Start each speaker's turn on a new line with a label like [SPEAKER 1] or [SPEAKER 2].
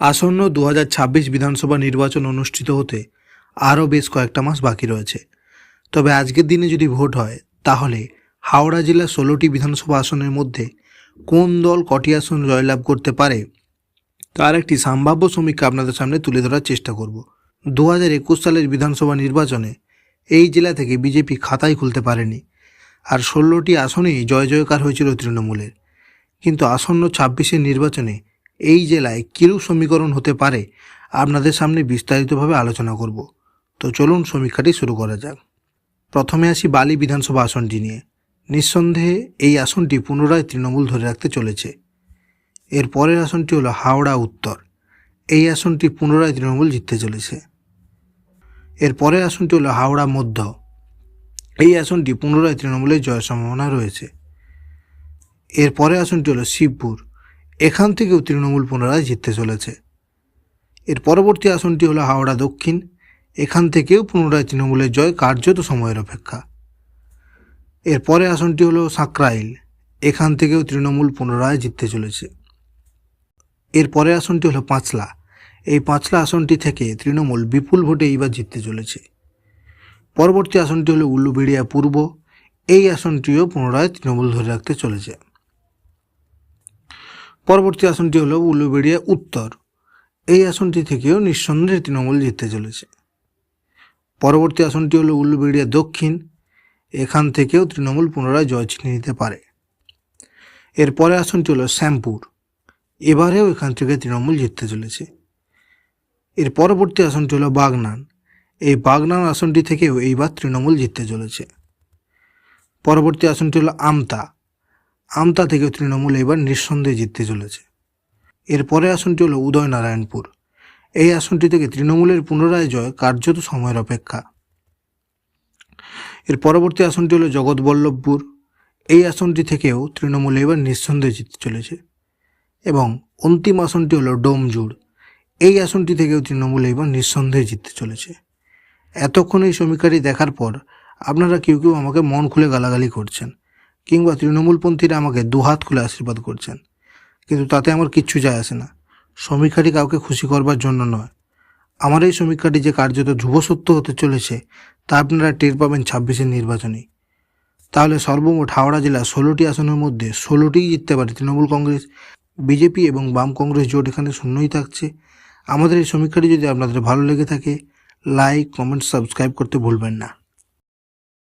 [SPEAKER 1] আসন্ন 2026 বিধানসভা নির্বাচন অনুষ্ঠিত হতে আরও বেশ কয়েকটা মাস বাকি রয়েছে। তবে আজকের দিনে যদি ভোট হয় তাহলে হাওড়া জেলার 16টি বিধানসভা আসনের মধ্যে কোন দল কটি আসন জয়লাভ করতে পারে তার একটি সম্ভাব্য সমীক্ষা আপনাদের সামনে তুলে ধরার চেষ্টা করব। 2021 সালের বিধানসভা নির্বাচনে এই জেলা থেকে বিজেপি খাতাই খুলতে পারেনি, আর 16টি আসনেই জয় জয়কার হয়েছিল তৃণমূলের। কিন্তু আসন্ন 26-এর নির্বাচনে এই জেলায় কিরূপ সমীকরণ হতে পারে আপনাদের সামনে বিস্তারিতভাবে আলোচনা করব। তো চলুন সমীক্ষাটি শুরু করা যাক। প্রথমে আসি বালি বিধানসভা আসনটি নিয়ে। নিঃসন্দেহে এই আসনটি পুনরায় তৃণমূল ধরে রাখতে চলেছে। এর পরের আসনটি হলো হাওড়া উত্তর। এই আসনটি পুনরায় তৃণমূল জিততে চলেছে। এর পরের আসনটি হলো হাওড়া মধ্য। এই আসনটি পুনরায় তৃণমূলের জয়ের সম্ভাবনা রয়েছে। এর পরের আসনটি হলো শিবপুর। এখান থেকেও তৃণমূল পুনরায় জিততে চলেছে। এর পরবর্তী আসনটি হলো হাওড়া দক্ষিণ। এখান থেকেও পুনরায় তৃণমূলের জয় কার্যত সময়ের অপেক্ষা। এর পরের আসনটি হলো সাঁকরাইল। এখান থেকেও তৃণমূল পুনরায় জিততে চলেছে। এর পরের আসনটি হলো পাঁচলা। এই পাঁচলা আসনটি থেকে তৃণমূল বিপুল ভোটে এইবার জিততে চলেছে। পরবর্তী আসনটি হলো উলুবেড়িয়া পূর্ব। এই আসনটিও পুনরায় তৃণমূল ধরে রাখতে চলেছে। পরবর্তী আসনটি হলো উলুবেড়িয়া উত্তর। এই আসনটি থেকেও নিঃসন্দেহে তৃণমূল জিততে চলেছে। পরবর্তী আসনটি হলো উলুবেড়িয়া দক্ষিণ। এখান থেকেও তৃণমূল পুনরায় জয় ছিনিয়ে নিতে পারে। এর পরে আসনটি হলো শ্যামপুর। এবারেও এখান থেকে তৃণমূল জিততে চলেছে। এর পরবর্তী আসনটি হলো বাগনান। এই বাগনান আসনটি থেকেও এইবার তৃণমূল জিততে চলেছে। পরবর্তী আসনটি হলো আমতা। আমতা থেকেও তৃণমূল এবার নিঃসন্দেহে জিততে চলেছে। এর পরের আসনটি হলো উদয়নারায়ণপুর। এই আসনটি থেকে তৃণমূলের পুনরায় জয় কার্যত সময়ের অপেক্ষা। এর পরবর্তী আসনটি হলো জগৎবল্লভপুর। এই আসনটি থেকেও তৃণমূল এবার নিঃসন্দেহে জিততে চলেছে। এবং অন্তিম আসনটি হলো ডোমজুড়। এই আসনটি থেকেও তৃণমূল এবার নিঃসন্দেহে জিততে চলেছে। এতক্ষণ এই সমীক্ষাটি দেখার পর আপনারা কেউ কেউ আমাকে মন খুলে গালাগালি করছেন, কিংবা তৃণমূলপন্থীরা আমাকে দুহাত খুলে আশীর্বাদ করছেন, কিন্তু তাতে আমার কিচ্ছু যায় আসে না। সমীক্ষাটি কাউকে খুশি করবার জন্য নয়। আমার এই সমীক্ষাটি যে কার্যত ধ্রুব সত্য হতে চলেছে তা আপনারা টের পাবেন 26-এর নির্বাচনেই। তাহলে সর্বমোট হাওড়া জেলা 16টি আসনের মধ্যে 16টিই জিততে পারে তৃণমূল কংগ্রেস। বিজেপি এবং বাম কংগ্রেস জোট এখানে শূন্যই থাকছে। আমাদের এই সমীক্ষাটি যদি আপনাদের ভালো লেগে থাকে, লাইক, কমেন্ট, সাবস্ক্রাইব করতে ভুলবেন না।